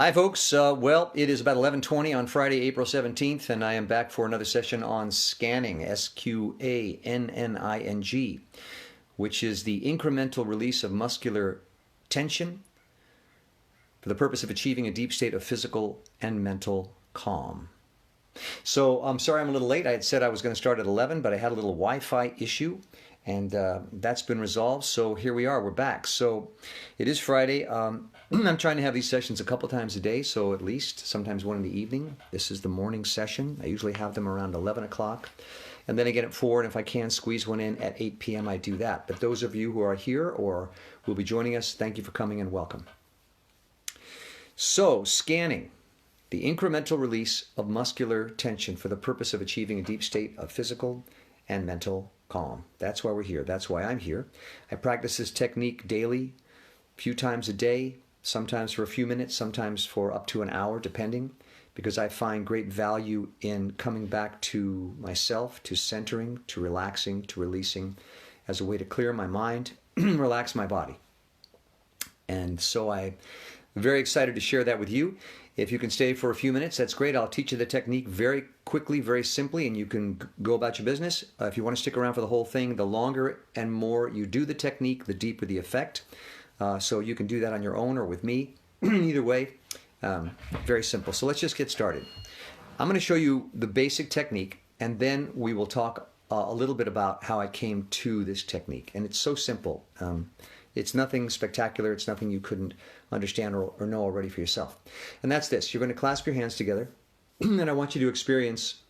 Hi, folks. Well, it is about 11:20 on Friday, April 17th, and I am back for another session on Sqanning, Sqanning, which is the incremental release of muscular tension for the purpose of achieving a deep state of physical and mental calm. So I'm sorry I'm a little late. I had said I was going to start at 11, but I had a little Wi-Fi issue, and that's been resolved. So here we are. We're back. So it is Friday. I'm trying to have these sessions a couple times a day, so at least sometimes one in the evening. This is the morning session. I usually have them around 11 o'clock. And then again at 4, and if I can squeeze one in at 8 p.m., I do that. But those of you who are here or will be joining us, thank you for coming and welcome. So, Sqanning, the incremental release of muscular tension for the purpose of achieving a deep state of physical and mental calm. That's why we're here. That's why I'm here. I practice this technique daily, a few times a day, sometimes for a few minutes, sometimes for up to an hour, depending, because I find great value in coming back to myself, to centering, to relaxing, to releasing, as a way to clear my mind, relax my body. And so I'm very excited to share that with you. If you can stay for a few minutes, that's great. I'll teach you the technique very quickly, very simply, and you can go about your business. If you want to stick around for the whole thing, the longer and more you do the technique, the deeper the effect. So you can do that on your own or with me. Either way, very simple. So let's just get started. I'm going to show you the basic technique, and then we will talk a little bit about how I came to this technique. And it's so simple. It's nothing spectacular. It's nothing you couldn't understand or know already for yourself. And that's this. You're going to clasp your hands together, and I want you to experience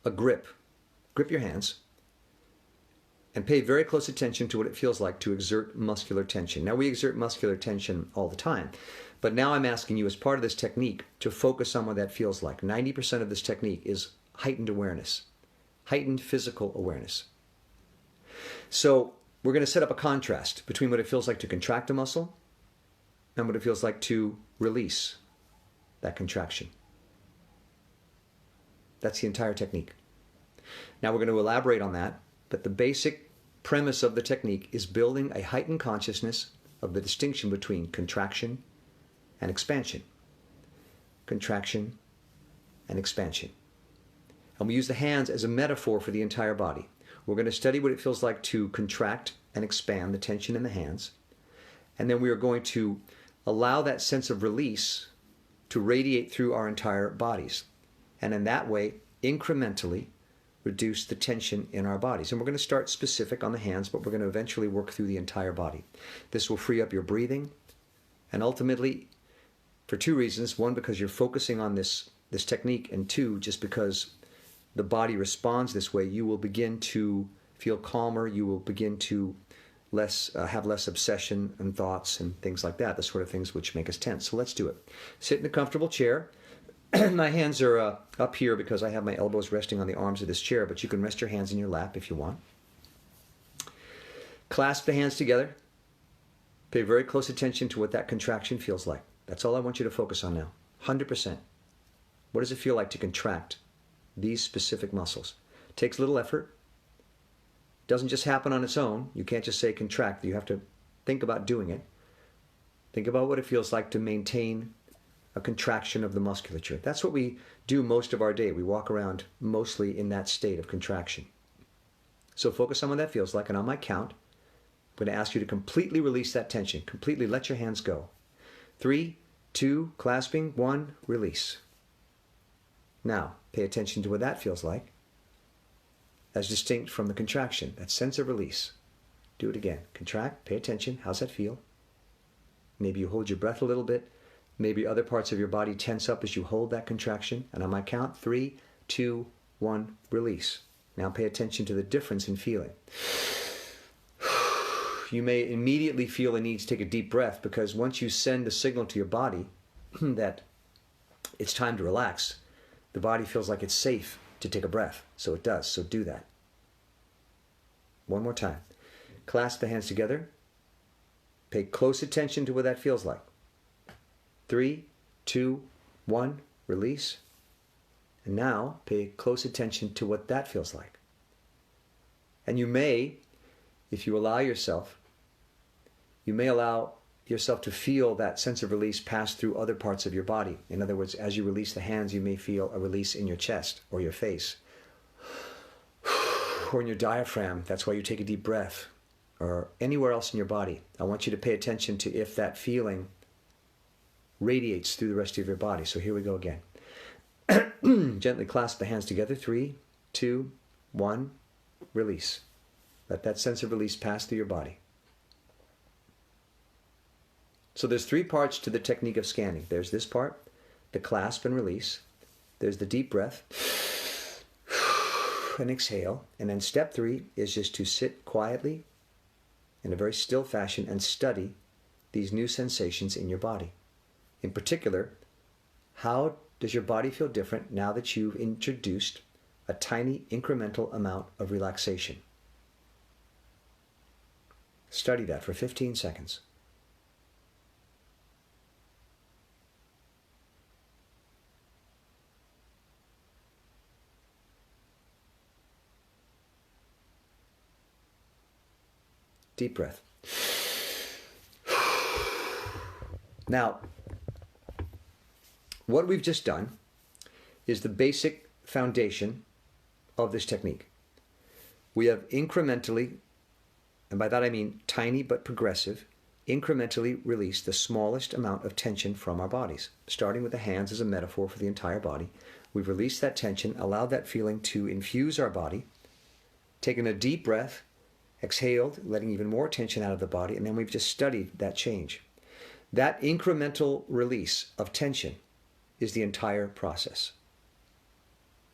a grip. Grip your hands. And pay very close attention to what it feels like to exert muscular tension. Now, we exert muscular tension all the time, but now I'm asking you as part of this technique to focus on what that feels like. 90% of this technique is heightened awareness, heightened physical awareness. So we're going to set up a contrast between what it feels like to contract a muscle and what it feels like to release that contraction. That's the entire technique. Now we're going to elaborate on that. But the basic premise of the technique is building a heightened consciousness of the distinction between contraction and expansion. Contraction and expansion. And we use the hands as a metaphor for the entire body. We're going to study what it feels like to contract and expand the tension in the hands. And then we are going to allow that sense of release to radiate through our entire bodies. And in that way, incrementally, reduce the tension in our bodies. And we're going to start specific on the hands, but we're going to eventually work through the entire body. This will free up your breathing, and ultimately, for two reasons. One, because you're focusing on this technique, and two, just because the body responds this way, you will begin to feel calmer, you will begin to have less obsession and thoughts and things like that, the sort of things which make us tense. So let's do it. Sit in a comfortable chair. My hands are up here because I have my elbows resting on the arms of this chair, but you can rest your hands in your lap if you want. Clasp the hands together. Pay very close attention to what that contraction feels like. That's all I want you to focus on now. 100%. What does it feel like to contract these specific muscles? It takes little effort. It doesn't just happen on its own. You can't just say contract. You have to think about doing it. Think about what it feels like to maintain a contraction of the musculature. That's what we do most of our day. We walk around mostly in that state of contraction. So focus on what that feels like, and on my count, I'm going to ask you to completely release that tension. Completely let your hands go. 3, 2, clasping, 1, release. Now, pay attention to what that feels like, as distinct from the contraction, that sense of release. Do it again. Contract, pay attention. How's that feel? Maybe you hold your breath a little bit. Maybe other parts of your body tense up as you hold that contraction. And on my count, 3, 2, 1, release. Now pay attention to the difference in feeling. You may immediately feel a need to take a deep breath, because once you send a signal to your body that it's time to relax, the body feels like it's safe to take a breath. So it does. So do that. One more time. Clasp the hands together. Pay close attention to what that feels like. 3, 2, 1, release. And now pay close attention to what that feels like. And you may, if you allow yourself, you may allow yourself to feel that sense of release pass through other parts of your body. In other words, as you release the hands, you may feel a release in your chest or your face or in your diaphragm. That's why you take a deep breath, or anywhere else in your body. I want you to pay attention to if that feeling radiates through the rest of your body. So here we go again. Gently clasp the hands together. 3, 2, 1. Release. Let that sense of release pass through your body. So there's 3 parts to the technique of scanning. There's this part, the clasp and release. There's the deep breath and exhale. And then step 3 is just to sit quietly in a very still fashion and study these new sensations in your body. In particular, how does your body feel different now that you've introduced a tiny incremental amount of relaxation? Study that for 15 seconds. Deep breath. Now, what we've just done is the basic foundation of this technique. We have incrementally, and by that I mean tiny but progressive, incrementally released the smallest amount of tension from our bodies. Starting with the hands as a metaphor for the entire body. We've released that tension, allowed that feeling to infuse our body, taken a deep breath, exhaled, letting even more tension out of the body, and then we've just studied that change. That incremental release of tension is the entire process.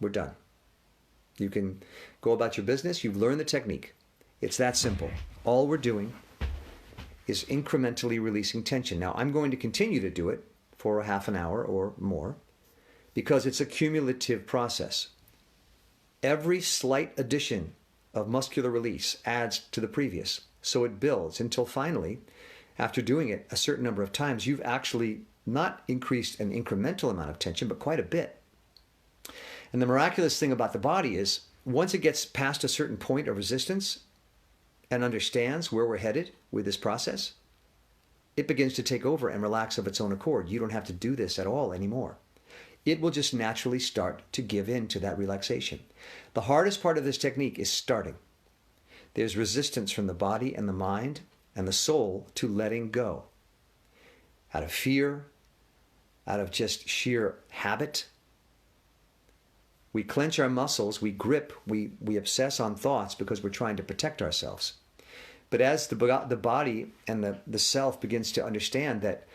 We're done. You can go about your business. You've learned the technique. It's that simple. All we're doing is incrementally releasing tension. Now, I'm going to continue to do it for a half an hour or more because it's a cumulative process. Every slight addition of muscular release adds to the previous. So it builds until finally, after doing it a certain number of times, you've actually not increased an incremental amount of tension, but quite a bit. And the miraculous thing about the body is, once it gets past a certain point of resistance and understands where we're headed with this process, it begins to take over and relax of its own accord. You don't have to do this at all anymore. It will just naturally start to give in to that relaxation. The hardest part of this technique is starting. There's resistance from the body and the mind and the soul to letting go. Out of fear, out of just sheer habit. We clench our muscles, we grip, we obsess on thoughts because we're trying to protect ourselves. But as the body and the self begins to understand that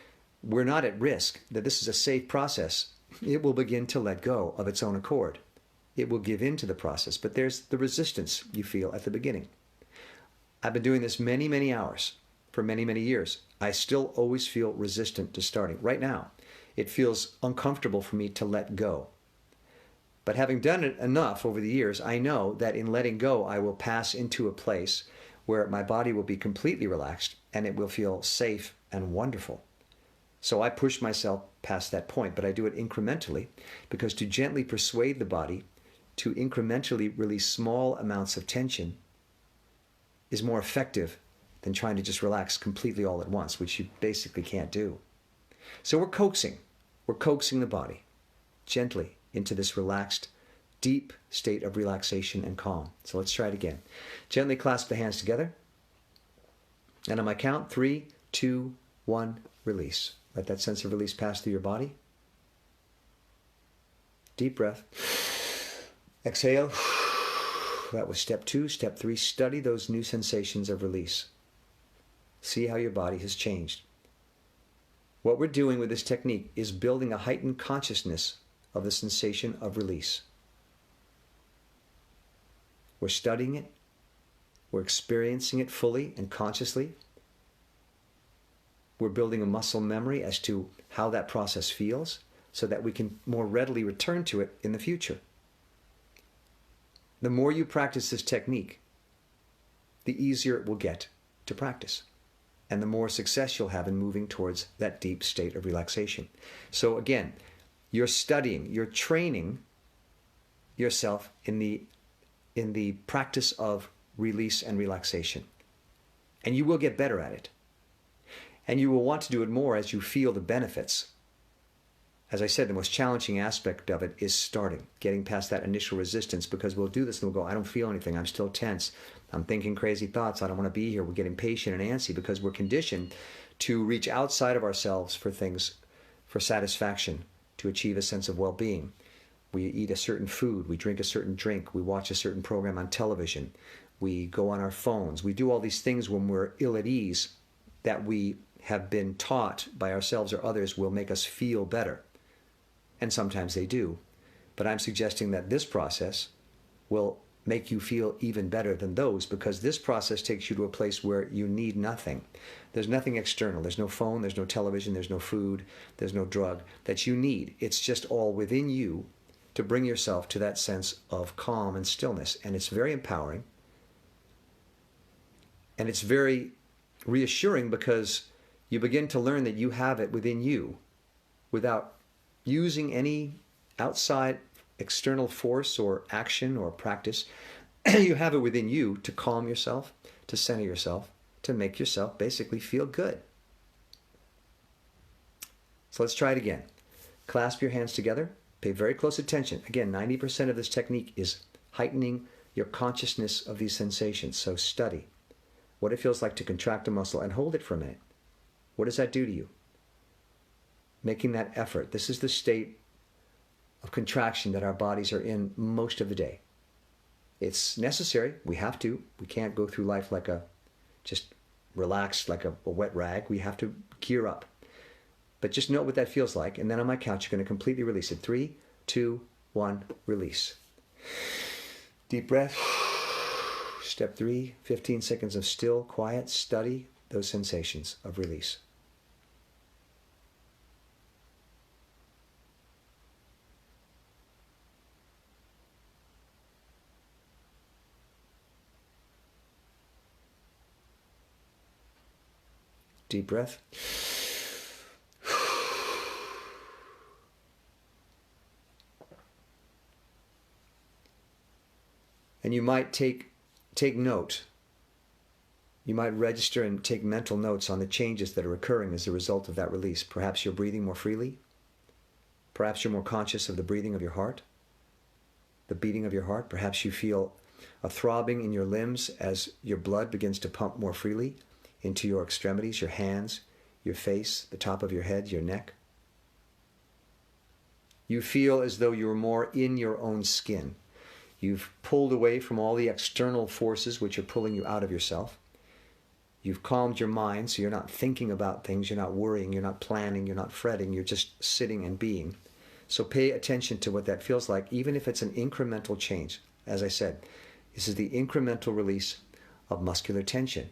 we're not at risk, that this is a safe process, it will begin to let go of its own accord. It will give in to the process, but there's the resistance you feel at the beginning. I've been doing this many, many hours for many, many years. I still always feel resistant to starting. Right now, it feels uncomfortable for me to let go. But having done it enough over the years, I know that in letting go, I will pass into a place where my body will be completely relaxed and it will feel safe and wonderful. So I push myself past that point, but I do it incrementally because to gently persuade the body to incrementally release small amounts of tension is more effective than trying to just relax completely all at once, which you basically can't do. So we're coaxing the body gently into this relaxed, deep state of relaxation and calm. So let's try it again. Gently clasp the hands together. And on my count, 3, 2, 1, release. Let that sense of release pass through your body. Deep breath. Exhale. That was step 2. Step 3, study those new sensations of release. See how your body has changed. What we're doing with this technique is building a heightened consciousness of the sensation of release. We're studying it. We're experiencing it fully and consciously. We're building a muscle memory as to how that process feels so that we can more readily return to it in the future. The more you practice this technique, the easier it will get to practice, and the more success you'll have in moving towards that deep state of relaxation. So again, you're studying, you're training yourself in the practice of release and relaxation. And you will get better at it. And you will want to do it more as you feel the benefits. As I said, the most challenging aspect of it is starting, getting past that initial resistance, because we'll do this and we'll go, I don't feel anything, I'm still tense, I'm thinking crazy thoughts, I don't want to be here. We're getting impatient and antsy because we're conditioned to reach outside of ourselves for things, for satisfaction, to achieve a sense of well-being. We eat a certain food, we drink a certain drink, we watch a certain program on television, we go on our phones, we do all these things when we're ill at ease that we have been taught by ourselves or others will make us feel better. And sometimes they do. But I'm suggesting that this process will make you feel even better than those, because this process takes you to a place where you need nothing. There's nothing external. There's no phone, there's no television, there's no food, there's no drug that you need. It's just all within you to bring yourself to that sense of calm and stillness. And it's very empowering. And it's very reassuring because you begin to learn that you have it within you without using any outside external force or action or practice. You have it within you to calm yourself, to center yourself, to make yourself basically feel good. So let's try it again. Clasp your hands together. Pay very close attention. Again, 90% of this technique is heightening your consciousness of these sensations. So study what it feels like to contract a muscle and hold it for a minute. What does that do to you? Making that effort. This is the state of contraction that our bodies are in most of the day. It's necessary. We have to. We can't go through life like just relaxed like a wet rag. We have to gear up. But just note what that feels like. And then on my count, you're going to completely release it. 3, 2, 1, release. Deep breath. Step 3, 15 seconds of still, quiet, study those sensations of release. Deep breath. And you might take note. You might register and take mental notes on the changes that are occurring as a result of that release. Perhaps you're breathing more freely. Perhaps you're more conscious of the breathing of your heart, the beating of your heart. Perhaps you feel a throbbing in your limbs as your blood begins to pump more freely into your extremities, your hands, your face, the top of your head, your neck. You feel as though you're more in your own skin. You've pulled away from all the external forces which are pulling you out of yourself. You've calmed your mind, so you're not thinking about things, you're not worrying, you're not planning, you're not fretting, you're just sitting and being. So pay attention to what that feels like, even if it's an incremental change. As I said, this is the incremental release of muscular tension.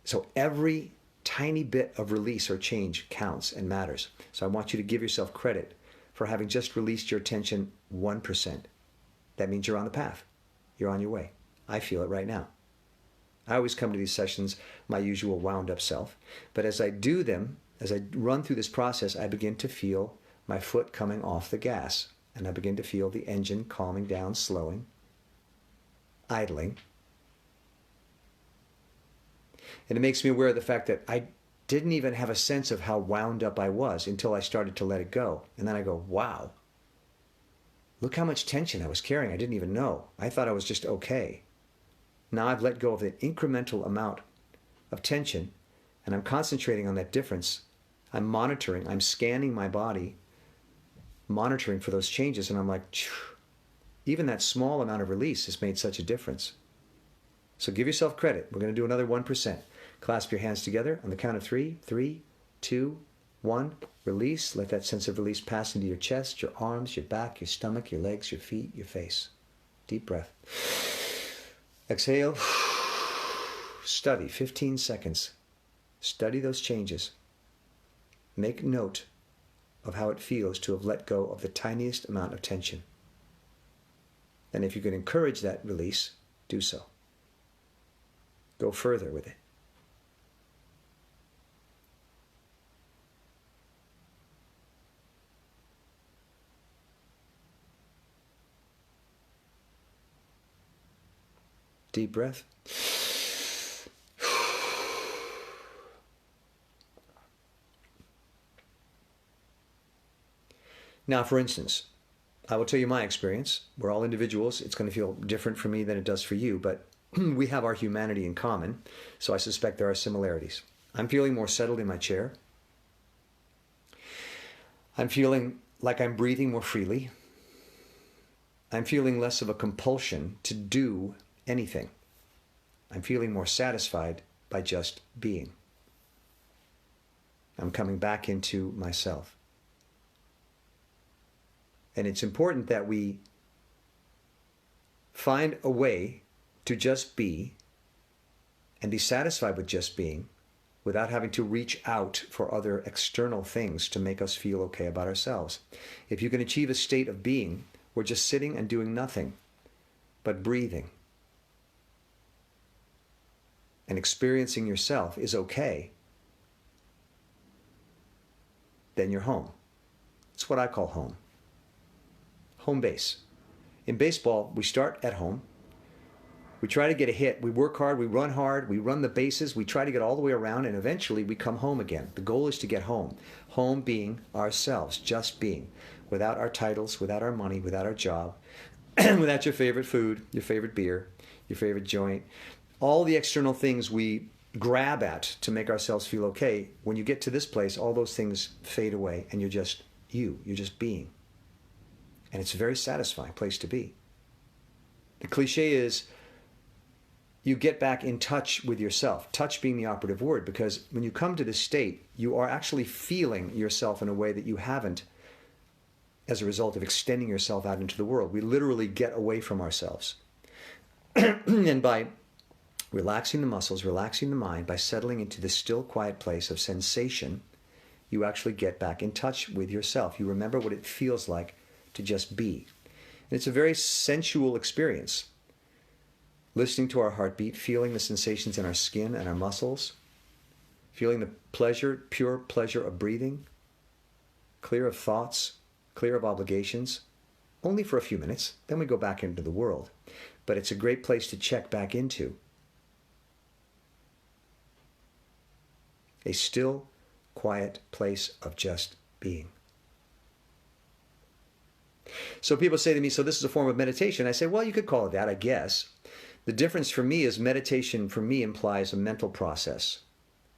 So every tiny bit of release or change counts and matters. So I want you to give yourself credit for having just released your tension 1%. That means you're on the path. You're on your way. I feel it right now. I always come to these sessions my usual wound up self. But as I do them, as I run through this process, I begin to feel my foot coming off the gas. And I begin to feel the engine calming down, slowing, idling. And it makes me aware of the fact that I didn't even have a sense of how wound up I was until I started to let it go. And then I go, wow. Look how much tension I was carrying. I didn't even know. I thought I was just okay. Now I've let go of an incremental amount of tension, and I'm concentrating on that difference. I'm monitoring, I'm scanning my body, monitoring for those changes, and I'm like, phew, even that small amount of release has made such a difference. So give yourself credit. We're going to do another 1%. Clasp your hands together on the count of 3. 3, 2, 1. Release. Let that sense of release pass into your chest, your arms, your back, your stomach, your legs, your feet, your face. Deep breath. Exhale. Study 15 seconds. Study those changes. Make note of how it feels to have let go of the tiniest amount of tension. And if you can encourage that release, do so. Go further with it. Deep breath. Now, for instance, I will tell you my experience. We're all individuals. It's going to feel different for me than it does for you, but we have our humanity in common, so I suspect there are similarities. I'm feeling more settled in my chair. I'm feeling like I'm breathing more freely. I'm feeling less of a compulsion to do anything. I'm feeling more satisfied by just being. I'm coming back into myself. And it's important that we find a way to just be and be satisfied with just being without having to reach out for other external things to make us feel okay about ourselves. If you can achieve a state of being where just sitting and doing nothing but breathing and experiencing yourself is okay, then you're home. It's what I call home. Home base. In baseball, we start at home. We try to get a hit. We work hard. We run the bases. We try to get all the way around, and eventually we come home again. The goal is to get home. Home being ourselves, just being, without our titles, without our money, without our job, without your favorite food, your favorite beer, your favorite joint, all the external things we grab at to make ourselves feel okay. When you get to this place, all those things fade away, and you're just you. You're just being. And it's a very satisfying place to be. The cliche is you get back in touch with yourself, touch being the operative word, because when you come to this state, you are actually feeling yourself in a way that you haven't as a result of extending yourself out into the world. We literally get away from ourselves. And by relaxing the muscles, relaxing the mind, by settling into this still, quiet place of sensation, you actually get back in touch with yourself. You remember what it feels like to just be. And it's a very sensual experience. Listening to our heartbeat, feeling the sensations in our skin and our muscles, feeling the pleasure, pure pleasure of breathing, clear of thoughts, clear of obligations, only for a few minutes. Then we go back into the world. But it's a great place to check back into. A still, quiet place of just being. So people say to me, so this is a form of meditation. I say, well, you could call it that, I guess. The difference for me is meditation for me implies a mental process.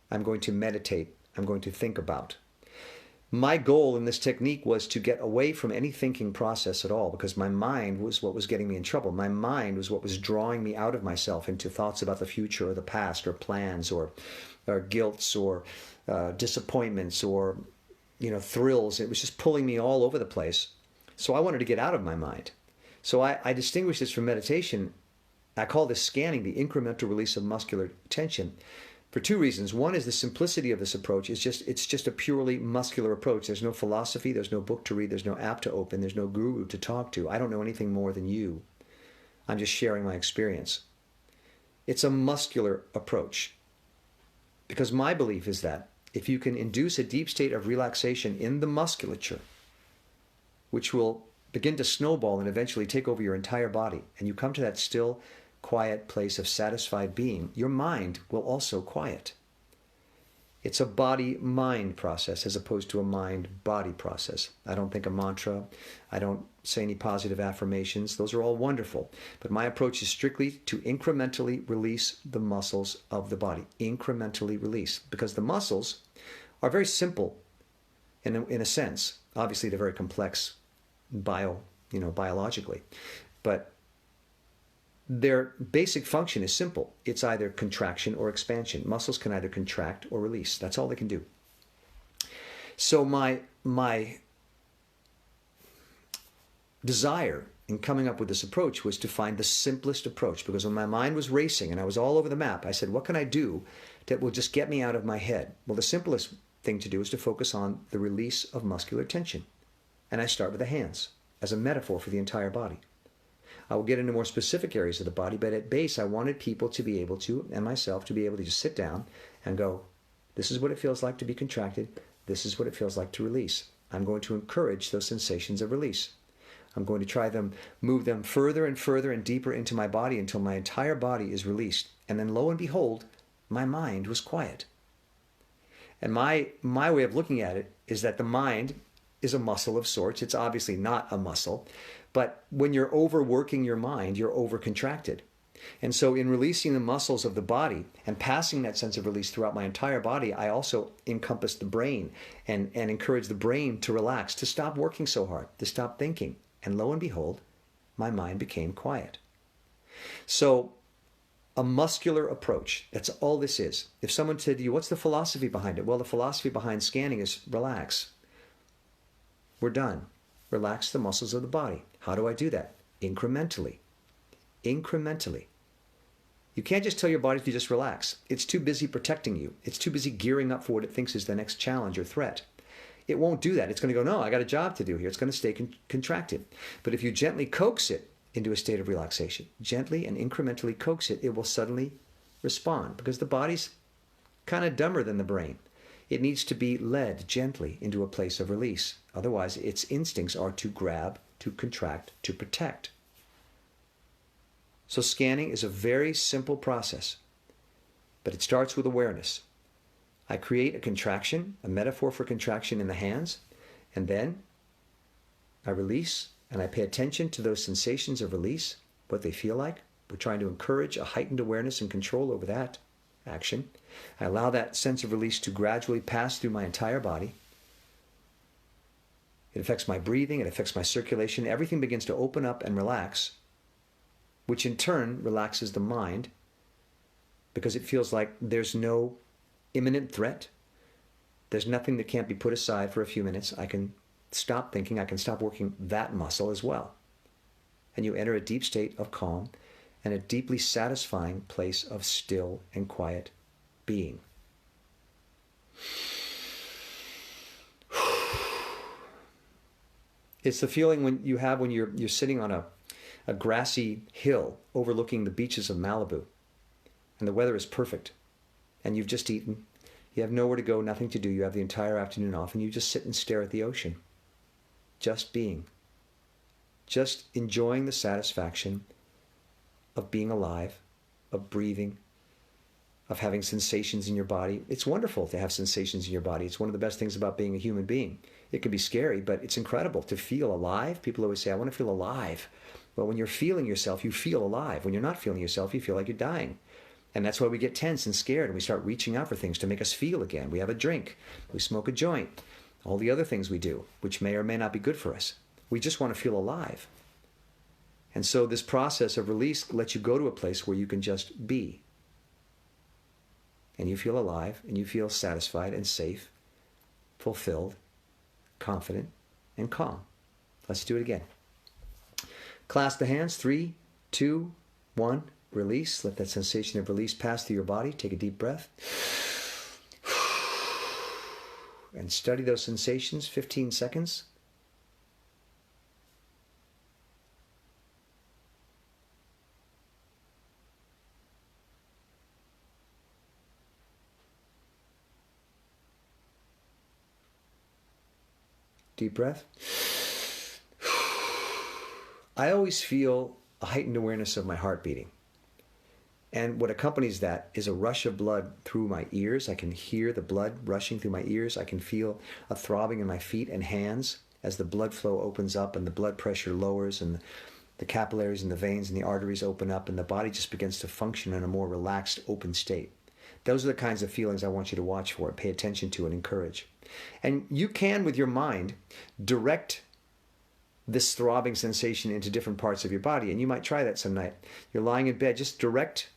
I'm going to meditate. I'm going to think about. My goal in this technique was to get away from any thinking process at all, because my mind was what was getting me in trouble. My mind was what was drawing me out of myself into thoughts about the future or the past or plans or guilts or disappointments or thrills. It was just pulling me all over the place. So I wanted to get out of my mind. So I distinguish this from meditation. I call this scanning, the incremental release of muscular tension, for two reasons. One is the simplicity of this approach. It's just a purely muscular approach. There's no philosophy, there's no book to read, there's no app to open, there's no guru to talk to. I don't know anything more than you. I'm just sharing my experience. It's a muscular approach. Because my belief is that if you can induce a deep state of relaxation in the musculature, which will begin to snowball and eventually take over your entire body, and you come to that still, quiet place of satisfied being, your mind will also quiet. It's a body-mind process as opposed to a mind-body process. I don't think a mantra. I don't say any positive affirmations. Those are all wonderful. But my approach is strictly to incrementally release the muscles of the body. Incrementally release. Because the muscles are very simple in a sense. Obviously, they're very complex biologically. But their basic function is simple. It's either contraction or expansion. Muscles can either contract or release. That's all they can do. So my desire in coming up with this approach was to find the simplest approach, because when my mind was racing and I was all over the map, I said, what can I do that will just get me out of my head? Well, the simplest thing to do is to focus on the release of muscular tension. And I start with the hands as a metaphor for the entire body. I will get into more specific areas of the body, but at base, I wanted people to be able to, and myself, to be able to just sit down and go, this is what it feels like to be contracted. This is what it feels like to release. I'm going to encourage those sensations of release. I'm going to move them further and further and deeper into my body until my entire body is released. And then lo and behold, my mind was quiet. And my way of looking at it is that the mind is a muscle of sorts. It's obviously not a muscle. But when you're overworking your mind, you're overcontracted. And so in releasing the muscles of the body and passing that sense of release throughout my entire body, I also encompass the brain and encourage the brain to relax, to stop working so hard, to stop thinking. And lo and behold, my mind became quiet. So a muscular approach, that's all this is. If someone said to you, what's the philosophy behind it? Well, the philosophy behind scanning is relax. We're done. Relax the muscles of the body. How do I do that? Incrementally. Incrementally. You can't just tell your body to just relax. It's too busy protecting you. It's too busy gearing up for what it thinks is the next challenge or threat. It won't do that. It's going to go, no, I got a job to do here. It's going to stay contracted. But if you gently coax it into a state of relaxation, gently and incrementally coax it, it will suddenly respond, because the body's kind of dumber than the brain. It needs to be led gently into a place of release. Otherwise, its instincts are to grab, to contract, to protect. So scanning is a very simple process, but it starts with awareness. I create a contraction, a metaphor for contraction in the hands, and then I release, and I pay attention to those sensations of release, what they feel like. We're trying to encourage a heightened awareness and control over that action. I allow that sense of release to gradually pass through my entire body. It affects my breathing, it affects my circulation. Everything begins to open up and relax, which in turn relaxes the mind, because it feels like there's no imminent threat. There's nothing that can't be put aside for a few minutes. I can stop thinking. I can stop working that muscle as well. And you enter a deep state of calm and a deeply satisfying place of still and quiet being. It's the feeling when you have when you're sitting on a grassy hill overlooking the beaches of Malibu, and the weather is perfect, and you've just eaten, you have nowhere to go, nothing to do, you have the entire afternoon off, and you just sit and stare at the ocean, just being, just enjoying the satisfaction of being alive, of breathing, of having sensations in your body. It's wonderful to have sensations in your body. It's one of the best things about being a human being. It can be scary, but it's incredible to feel alive. People always say, I want to feel alive. Well, when you're feeling yourself, you feel alive. When you're not feeling yourself, you feel like you're dying. And that's why we get tense and scared, and we start reaching out for things to make us feel again. We have a drink, we smoke a joint, all the other things we do, which may or may not be good for us. We just want to feel alive. And so this process of release lets you go to a place where you can just be. And you feel alive, and you feel satisfied and safe, fulfilled, confident, and calm. Let's do it again. Clasp the hands. 3, 2, 1. Release. Let that sensation of release pass through your body. Take a deep breath. And study those sensations. 15 seconds. Deep breath. I always feel a heightened awareness of my heart beating. And what accompanies that is a rush of blood through my ears. I can hear the blood rushing through my ears. I can feel a throbbing in my feet and hands as the blood flow opens up and the blood pressure lowers and the capillaries and the veins and the arteries open up and the body just begins to function in a more relaxed, open state. Those are the kinds of feelings I want you to watch for, pay attention to, and encourage. And you can, with your mind, direct this throbbing sensation into different parts of your body. And you might try that some night. You're lying in bed, just direct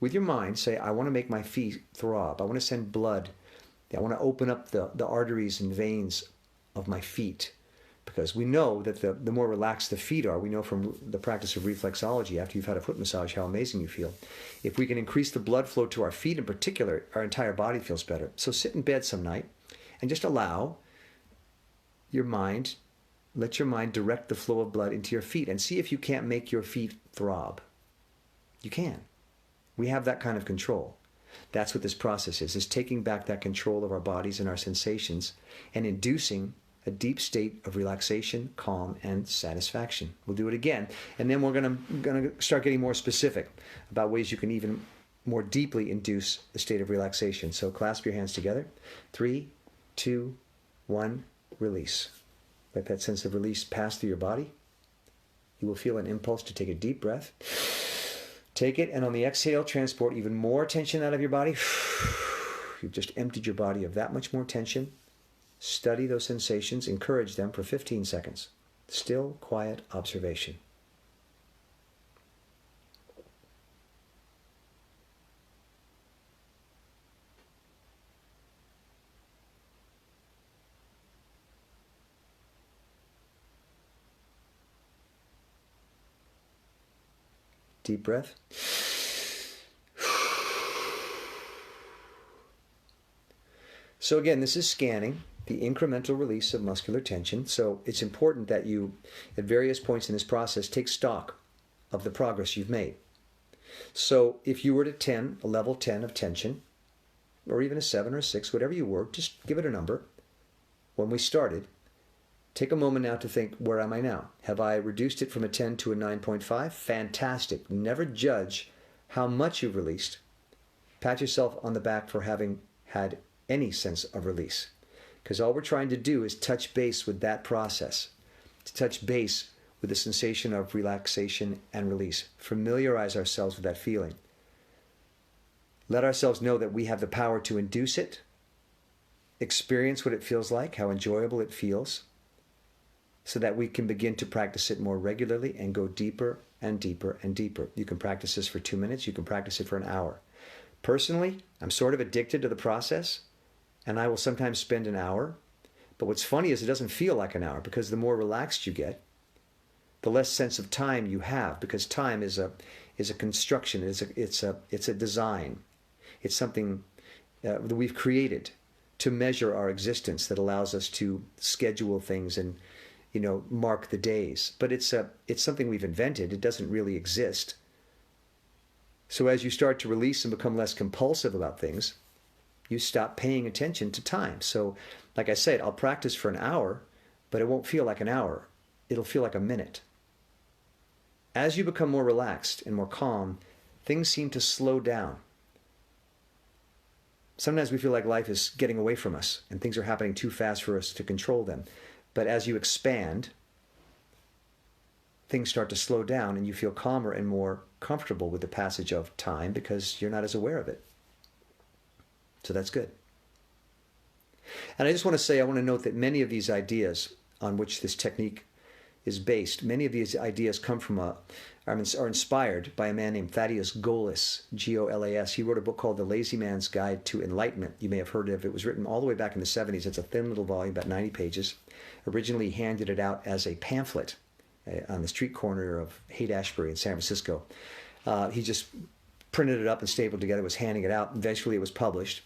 with your mind, say, I want to make my feet throb. I want to send blood. I want to open up the arteries and veins of my feet. Because we know that the more relaxed the feet are, we know from the practice of reflexology, after you've had a foot massage, how amazing you feel. If we can increase the blood flow to our feet in particular, our entire body feels better. So sit in bed some night and just allow your mind, let your mind direct the flow of blood into your feet and see if you can't make your feet throb. You can. We have that kind of control. That's what this process is taking back that control of our bodies and our sensations and inducing a deep state of relaxation, calm, and satisfaction. We'll do it again. And then we're going to start getting more specific about ways you can even more deeply induce a state of relaxation. So clasp your hands together. 3, 2, 1, release. Let that sense of release pass through your body. You will feel an impulse to take a deep breath. Take it, and on the exhale, transport even more tension out of your body. You've just emptied your body of that much more tension. Study those sensations. Encourage them for 15 seconds. Still, quiet observation. Deep breath. So again, this is scanning, the incremental release of muscular tension. So it's important that you, at various points in this process, take stock of the progress you've made. So if you were at a level 10 of tension, or even a 7 or a 6, whatever you were, just give it a number. When we started, take a moment now to think, where am I now? Have I reduced it from a 10 to a 9.5? Fantastic. Never judge how much you've released. Pat yourself on the back for having had any sense of release. Because all we're trying to do is touch base with that process, to touch base with the sensation of relaxation and release. Familiarize ourselves with that feeling. Let ourselves know that we have the power to induce it, experience what it feels like, how enjoyable it feels, so that we can begin to practice it more regularly and go deeper and deeper and deeper. You can practice this for 2 minutes. You can practice it for an hour. Personally, I'm sort of addicted to the process, and I will sometimes spend an hour. But what's funny is it doesn't feel like an hour, because the more relaxed you get, the less sense of time you have, because time is a construction. It's a design. It's something that we've created to measure our existence, that allows us to schedule things and mark the days. But it's something we've invented. It doesn't really exist. So as you start to release and become less compulsive about things, you stop paying attention to time. So like I said, I'll practice for an hour, but it won't feel like an hour. It'll feel like a minute. As you become more relaxed and more calm, things seem to slow down. Sometimes we feel like life is getting away from us and things are happening too fast for us to control them. But as you expand, things start to slow down and you feel calmer and more comfortable with the passage of time, because you're not as aware of it. So that's good. And I just want to say, I want to note that many of these ideas on which this technique is based, many of these ideas come from are inspired by a man named Thaddeus Golas, Golas. He wrote a book called The Lazy Man's Guide to Enlightenment. You may have heard of it. It was written all the way back in the 70s. It's a thin little volume, about 90 pages. Originally he handed it out as a pamphlet on the street corner of Haight-Ashbury in San Francisco. He just printed it up and stapled it together, was handing it out. Eventually it was published.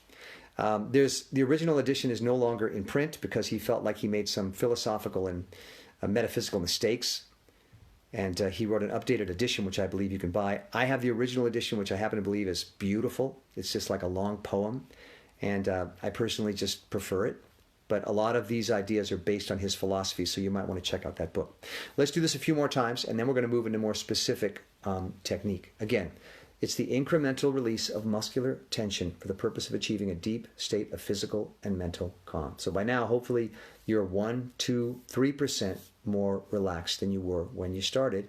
The original edition is no longer in print because he felt like he made some philosophical and metaphysical mistakes. And he wrote an updated edition, which I believe you can buy. I have the original edition, which I happen to believe is beautiful. It's just like a long poem. And I personally just prefer it. But a lot of these ideas are based on his philosophy, so you might want to check out that book. Let's do this a few more times, and then we're going to move into more specific technique. Again, it's the incremental release of muscular tension for the purpose of achieving a deep state of physical and mental calm. So by now, hopefully, you're 1, 2, 3% more relaxed than you were when you started.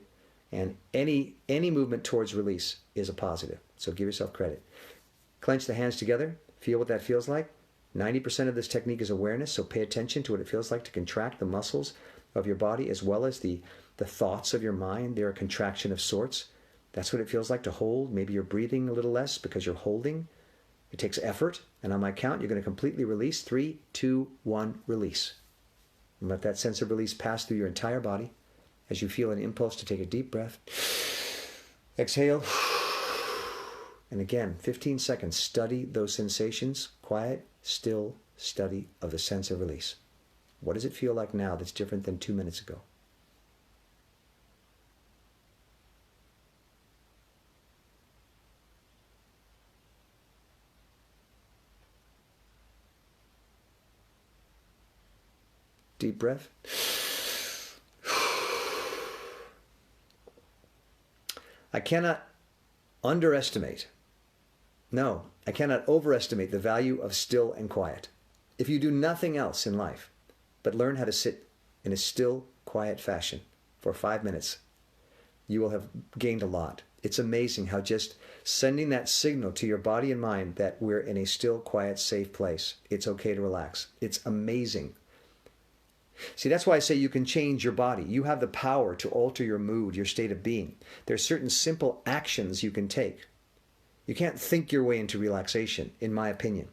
And any movement towards release is a positive. So give yourself credit. Clench the hands together. Feel what that feels like. 90% of this technique is awareness, so pay attention to what it feels like to contract the muscles of your body as well as the thoughts of your mind. They're a contraction of sorts. That's what it feels like to hold. Maybe you're breathing a little less because you're holding. It takes effort. And on my count, you're going to completely release. 3, 2, 1, release. And let that sense of release pass through your entire body as you feel an impulse to take a deep breath. Exhale. And again, 15 seconds. Study those sensations. Quiet, still study of the sense of release. What does it feel like now that's different than 2 minutes ago? Deep breath. I cannot underestimate, no, I cannot overestimate the value of still and quiet. If you do nothing else in life but learn how to sit in a still, quiet fashion for 5 minutes, you will have gained a lot. It's amazing how just sending that signal to your body and mind that we're in a still, quiet, safe place. It's okay to relax. It's amazing. See, that's why I say you can change your body. You have the power to alter your mood, your state of being. There are certain simple actions you can take. You can't think your way into relaxation, in my opinion.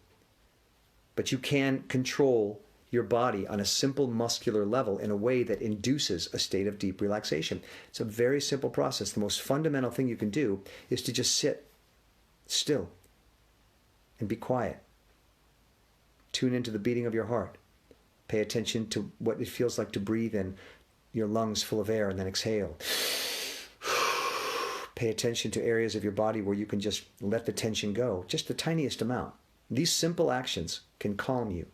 But you can control your body on a simple muscular level in a way that induces a state of deep relaxation. It's a very simple process. The most fundamental thing you can do is to just sit still and be quiet. Tune into the beating of your heart. Pay attention to what it feels like to breathe in your lungs full of air and then exhale. Pay attention to areas of your body where you can just let the tension go, just the tiniest amount. These simple actions can calm you.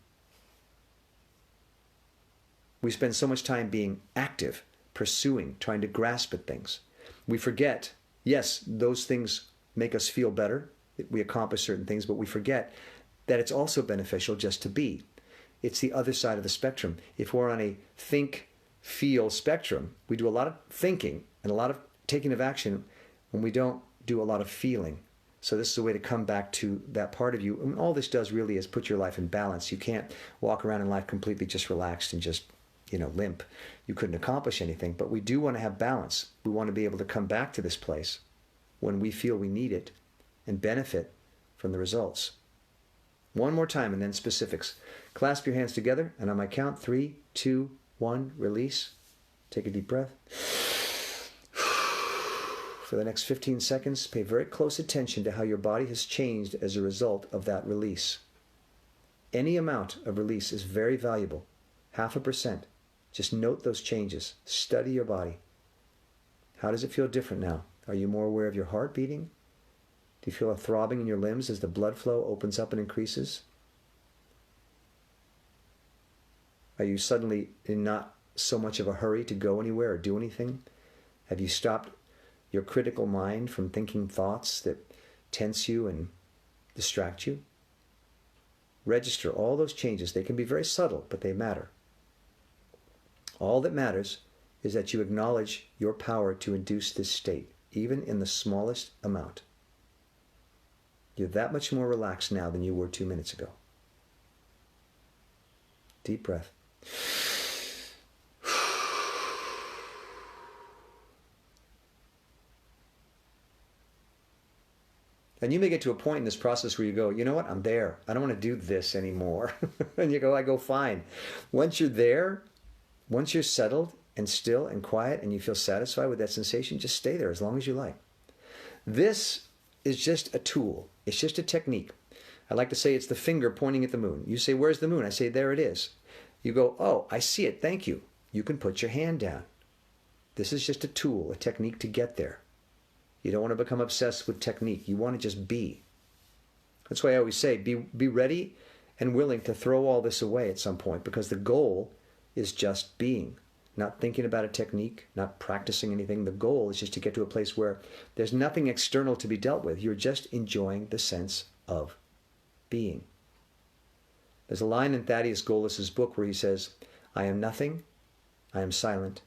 We spend so much time being active, pursuing, trying to grasp at things. We forget, yes, those things make us feel better. We accomplish certain things, but we forget that it's also beneficial just to be. It's the other side of the spectrum. If we're on a think, feel spectrum, we do a lot of thinking and a lot of taking of action when we don't do a lot of feeling. So this is a way to come back to that part of you. And all this does really is put your life in balance. You can't walk around in life completely just relaxed and just, limp. You couldn't accomplish anything. But we do want to have balance. We want to be able to come back to this place when we feel we need it and benefit from the results. One more time and then specifics. Clasp your hands together, and on my count, 3, 2, 1, release. Take a deep breath. For the next 15 seconds, pay very close attention to how your body has changed as a result of that release. Any amount of release is very valuable. 0.5%. Just note those changes. Study your body. How does it feel different now? Are you more aware of your heart beating? Do you feel a throbbing in your limbs as the blood flow opens up and increases? Are you suddenly in not so much of a hurry to go anywhere or do anything? Have you stopped your critical mind from thinking thoughts that tense you and distract you? Register all those changes. They can be very subtle, but they matter. All that matters is that you acknowledge your power to induce this state, even in the smallest amount. You're that much more relaxed now than you were 2 minutes ago. Deep breath. And you may get to a point in this process where you go, you know what, I'm there. I don't want to do this anymore. And you go, I go, fine. Once you're there, once you're settled and still and quiet and you feel satisfied with that sensation, just stay there as long as you like. This is just a tool. It's just a technique. I like to say it's the finger pointing at the moon. You say, where's the moon? I say, there it is. You go, oh, I see it. Thank you. You can put your hand down. This is just a tool, a technique to get there. You don't want to become obsessed with technique. You want to just be. That's why I always say, be ready and willing to throw all this away at some point, because the goal is just being. Not thinking about a technique, not practicing anything. The goal is just to get to a place where there's nothing external to be dealt with. You're just enjoying the sense of being. There's a line in Thaddeus Gollis's book where he says, I am nothing, I am silent,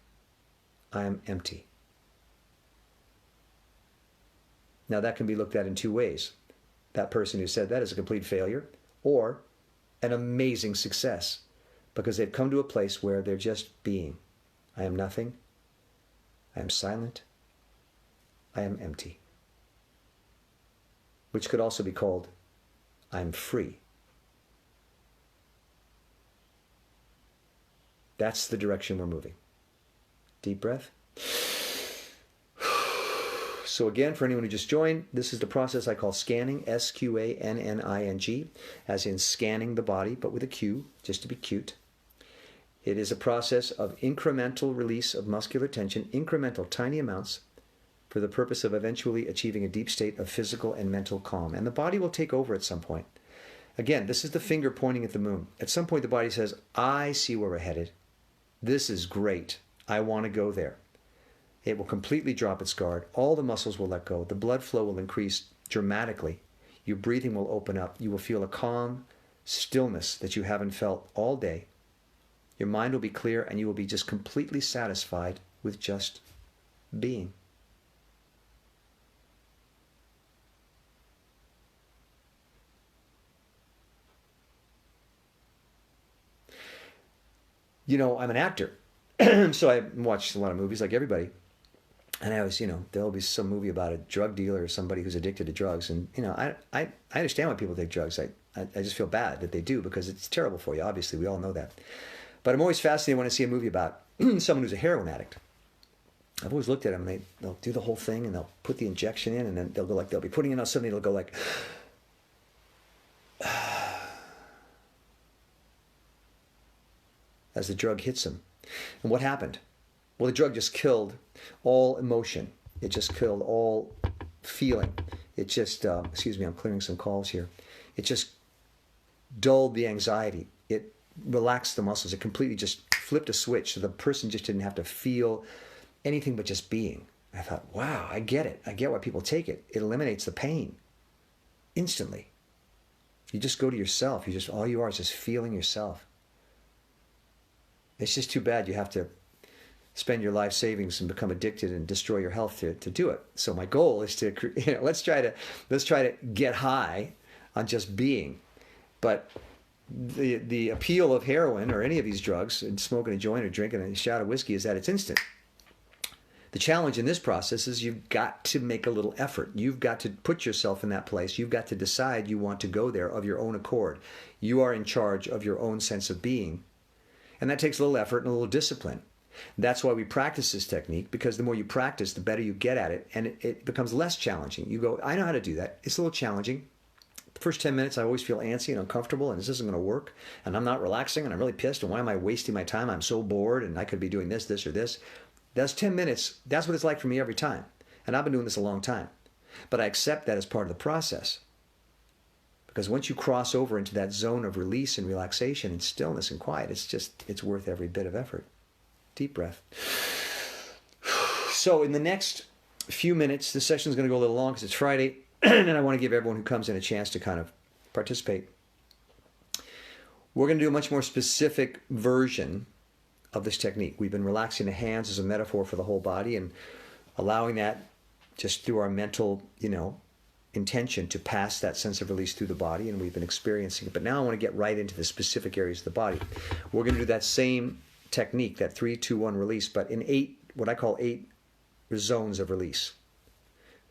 I am empty. Now that can be looked at in two ways. That person who said that is a complete failure, or an amazing success, because they've come to a place where they're just being. I am nothing, I am silent, I am empty. Which could also be called, I am free. That's the direction we're moving. Deep breath. So again, for anyone who just joined, this is the process I call scanning, S-Q-A-N-N-I-N-G, as in scanning the body, but with a Q, just to be cute. It is a process of incremental release of muscular tension, incremental, tiny amounts, for the purpose of eventually achieving a deep state of physical and mental calm. And the body will take over at some point. Again, this is the finger pointing at the moon. At some point, the body says, I see where we're headed. This is great. I want to go there. It will completely drop its guard. All the muscles will let go. The blood flow will increase dramatically. Your breathing will open up. You will feel a calm stillness that you haven't felt all day. Your mind will be clear and you will be just completely satisfied with just being. You know, I'm an actor, so I watch a lot of movies like everybody. And I always, there'll be some movie about a drug dealer or somebody who's addicted to drugs. And, I understand why people take drugs. I just feel bad that they do because it's terrible for you. Obviously, we all know that. But I'm always fascinated when I see a movie about someone who's a heroin addict. I've always looked at them, they'll do the whole thing and they'll put the injection in and then they'll go like, they'll be putting it out, suddenly they'll go like, as the drug hits them. And what happened? Well, the drug just killed all emotion. It just killed all feeling. It just, excuse me, I'm clearing some calls here. It just dulled the anxiety. It relaxed the muscles. It completely just flipped a switch so the person just didn't have to feel anything but just being. I thought, wow, I get it. I get why people take it. It eliminates the pain instantly. You just go to yourself. All you are is just feeling yourself. It's just too bad you have to spend your life savings and become addicted and destroy your health to do it. So my goal is to, let's try to get high on just being. But the appeal of heroin or any of these drugs, and smoking a joint or drinking a shot of whiskey, is that it's instant. The challenge in this process is you've got to make a little effort. You've got to put yourself in that place. You've got to decide you want to go there of your own accord. You are in charge of your own sense of being. And that takes a little effort and a little discipline. That's why we practice this technique, because the more you practice, the better you get at it, and it becomes less challenging. You go, I know how to do that. It's a little challenging. The first 10 minutes, I always feel antsy and uncomfortable, and this isn't going to work, and I'm not relaxing, and I'm really pissed, and why am I wasting my time? I'm so bored, and I could be doing this, or this. That's 10 minutes. That's what it's like for me every time. And I've been doing this a long time. But I accept that as part of the process. Because once you cross over into that zone of release and relaxation and stillness and quiet, it's worth every bit of effort. Deep breath. So in the next few minutes, this session is going to go a little long because it's Friday, and I want to give everyone who comes in a chance to kind of participate. We're going to do a much more specific version of this technique. We've been relaxing the hands as a metaphor for the whole body and allowing that just through our mental, intention to pass that sense of release through the body, and we've been experiencing it. But now I want to get right into the specific areas of the body. We're going to do that same technique, that 3-2-1 release, but in what I call 8 zones of release.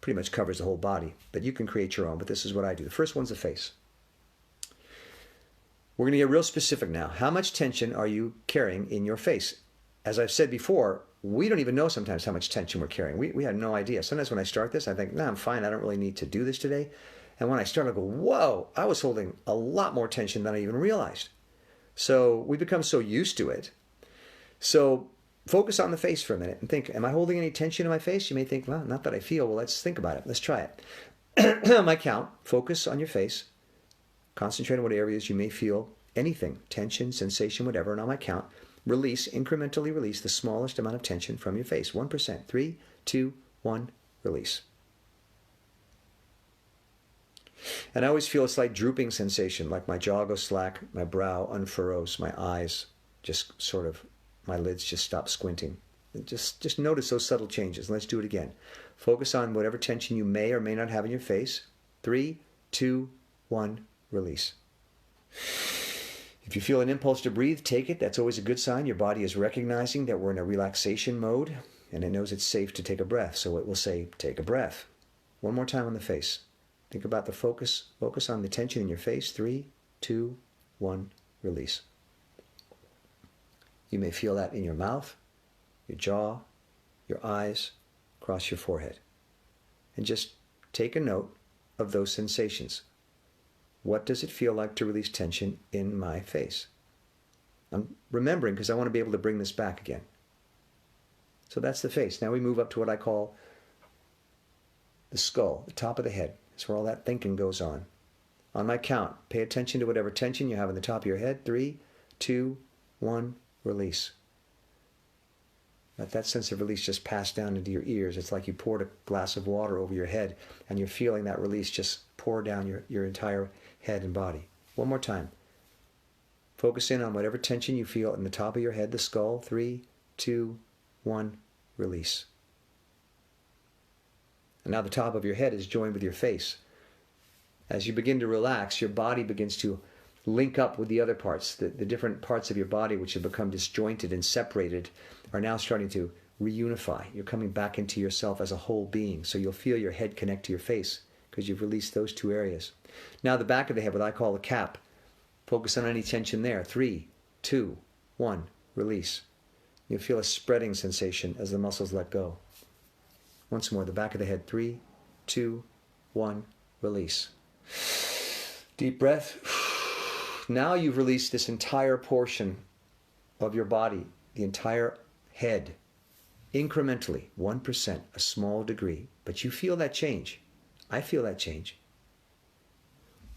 Pretty much covers the whole body, but you can create your own, but this is what I do. The first one's the face. We're going to get real specific now. How much tension are you carrying in your face? As I've said before, we don't even know sometimes how much tension we're carrying. We have no idea. Sometimes when I start this, I think, I'm fine. I don't really need to do this today. And when I start, I go, whoa, I was holding a lot more tension than I even realized. So we become so used to it. So focus on the face for a minute and think, am I holding any tension in my face? You may think, well, not that I feel. Well, let's think about it. Let's try it. On my count, focus on your face. Concentrate on what areas you may feel anything, tension, sensation, whatever. And on my count, incrementally release the smallest amount of tension from your face. 1%. 3, 2, 1, release. And I always feel a slight drooping sensation, like my jaw goes slack, my brow unfurrows, my eyes just sort of, my lids just stop squinting. Just notice those subtle changes. Let's do it again. Focus on whatever tension you may or may not have in your face. 3, 2, 1, release. If you feel an impulse to breathe, take it. That's always a good sign. Your body is recognizing that we're in a relaxation mode, and it knows it's safe to take a breath. So it will say, take a breath. One more time on the face. Think about the focus. Focus on the tension in your face. 3, 2, 1, release. You may feel that in your mouth, your jaw, your eyes, across your forehead. And just take a note of those sensations. What does it feel like to release tension in my face? I'm remembering because I want to be able to bring this back again. So that's the face. Now we move up to what I call the skull, the top of the head. That's where all that thinking goes on. On my count, pay attention to whatever tension you have in the top of your head. 3, 2, 1, release. Let that sense of release just pass down into your ears. It's like you poured a glass of water over your head and you're feeling that release just pour down your entire head and body. One more time. Focus in on whatever tension you feel in the top of your head, the skull. 3, 2, 1, release. And now the top of your head is joined with your face. As you begin to relax, your body begins to link up with the other parts. The different parts of your body which have become disjointed and separated are now starting to reunify. You're coming back into yourself as a whole being. So you'll feel your head connect to your face because you've released those two areas. Now the back of the head, what I call a cap. Focus on any tension there. 3, 2, 1, release. You'll feel a spreading sensation as the muscles let go. Once more, the back of the head. 3, 2, 1, release. Deep breath. Now you've released this entire portion of your body, the entire head, incrementally, 1%, a small degree. But you feel that change. I feel that change.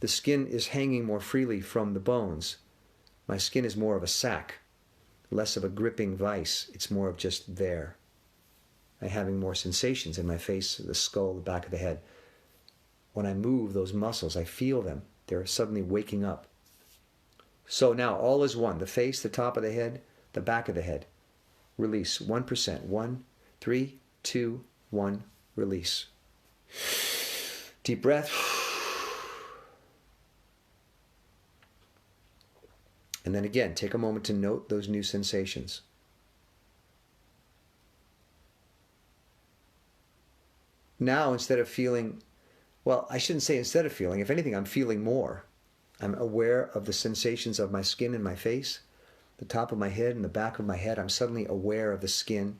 The skin is hanging more freely from the bones. My skin is more of a sack, less of a gripping vice. It's more of just there. I'm having more sensations in my face, the skull, the back of the head. When I move those muscles, I feel them. They're suddenly waking up. So now all is one. The face, the top of the head, the back of the head. Release. 1%. 1, 3, 2, 1. Release. Deep breath. And then again, take a moment to note those new sensations. Now, instead of feeling, well, I shouldn't say instead of feeling. If anything, I'm feeling more. I'm aware of the sensations of my skin and my face, the top of my head and the back of my head. I'm suddenly aware of the skin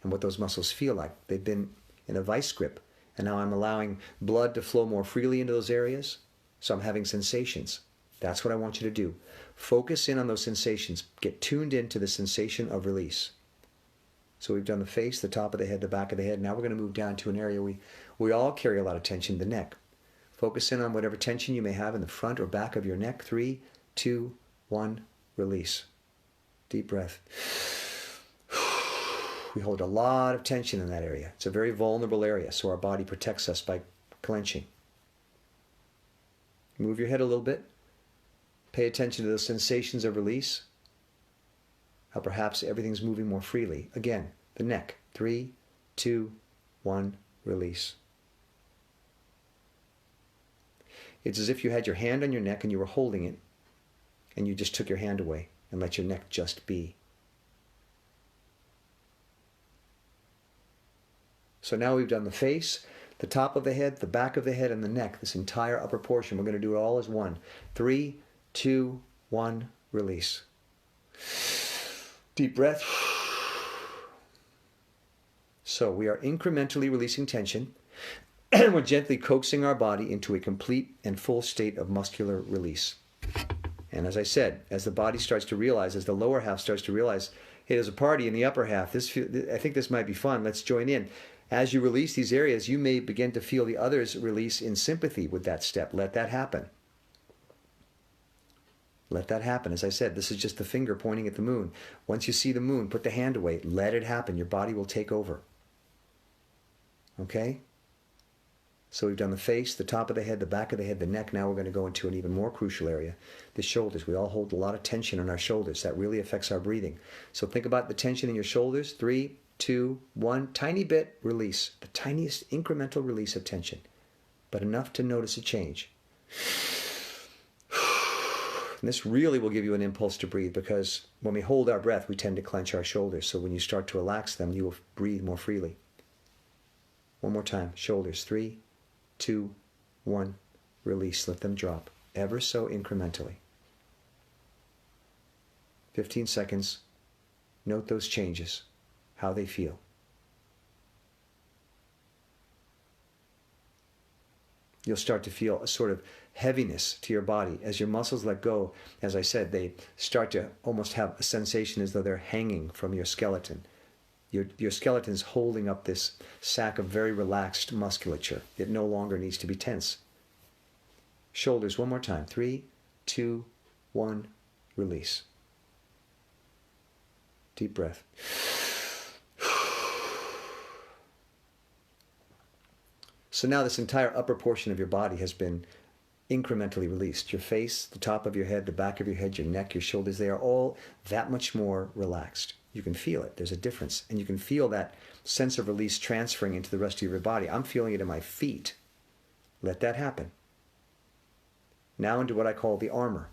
and what those muscles feel like. They've been in a vice grip, and now I'm allowing blood to flow more freely into those areas, so I'm having sensations. That's what I want you to do. Focus in on those sensations. Get tuned into the sensation of release. So we've done the face, the top of the head, the back of the head. Now we're going to move down to an area we all carry a lot of tension, the neck. Focus in on whatever tension you may have in the front or back of your neck. 3, 2, 1, release. Deep breath. We hold a lot of tension in that area. It's a very vulnerable area, so our body protects us by clenching. Move your head a little bit. Pay attention to those sensations of release. How perhaps everything's moving more freely. Again, the neck. 3, 2, 1, release. It's as if you had your hand on your neck and you were holding it, and you just took your hand away and let your neck just be. So now we've done the face, the top of the head, the back of the head, and the neck, this entire upper portion. We're going to do it all as one. 3, 2, 1, release. Deep breath. So we are incrementally releasing tension, and we're gently coaxing our body into a complete and full state of muscular release. And as I said, as the body starts to realize, as the lower half starts to realize, hey, there's a party in the upper half. I think this might be fun. Let's join in. As you release these areas, you may begin to feel the others release in sympathy with that step. Let that happen. Let that happen. As I said, this is just the finger pointing at the moon. Once you see the moon, put the hand away. Let it happen. Your body will take over. Okay? So we've done the face, the top of the head, the back of the head, the neck. Now we're going to go into an even more crucial area, the shoulders. We all hold a lot of tension in our shoulders. That really affects our breathing. So think about the tension in your shoulders. 3, 2, 1. Tiny bit, release. The tiniest incremental release of tension, but enough to notice a change. And this really will give you an impulse to breathe, because when we hold our breath, we tend to clench our shoulders. So when you start to relax them, you will breathe more freely. One more time. Shoulders. 3, 2, 1. Release. Let them drop ever so incrementally. 15 seconds. Note those changes, how they feel. You'll start to feel a sort of heaviness to your body as your muscles let go. As I said, they start to almost have a sensation as though they're hanging from your skeleton. Your skeleton's holding up this sack of very relaxed musculature. It no longer needs to be tense. Shoulders, one more time. 3, 2, 1, release. Deep breath. So now this entire upper portion of your body has been incrementally released. Your face, the top of your head, the back of your head, your neck, your shoulders, they are all that much more relaxed. You can feel it. There's a difference. And you can feel that sense of release transferring into the rest of your body. I'm feeling it in my feet. Let that happen. Now into what I call the armor,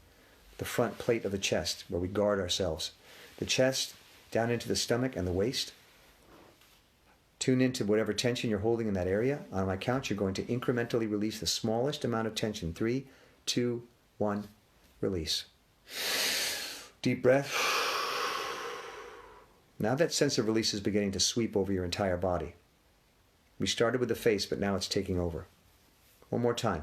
the front plate of the chest, where we guard ourselves. The chest down into the stomach and the waist. Tune into whatever tension you're holding in that area. On my count, you're going to incrementally release the smallest amount of tension. 3, 2, 1, release. Deep breath. Now that sense of release is beginning to sweep over your entire body. We started with the face, but now it's taking over. One more time.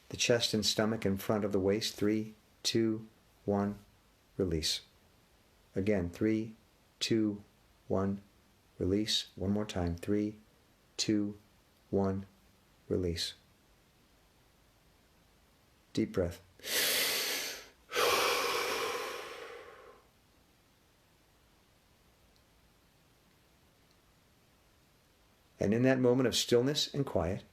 The chest and stomach in front of the waist. 3, 2, 1, release. Again, 3, 2, 1, release. One more time. 3, 2, 1, release. Deep breath. And in that moment of stillness and quiet,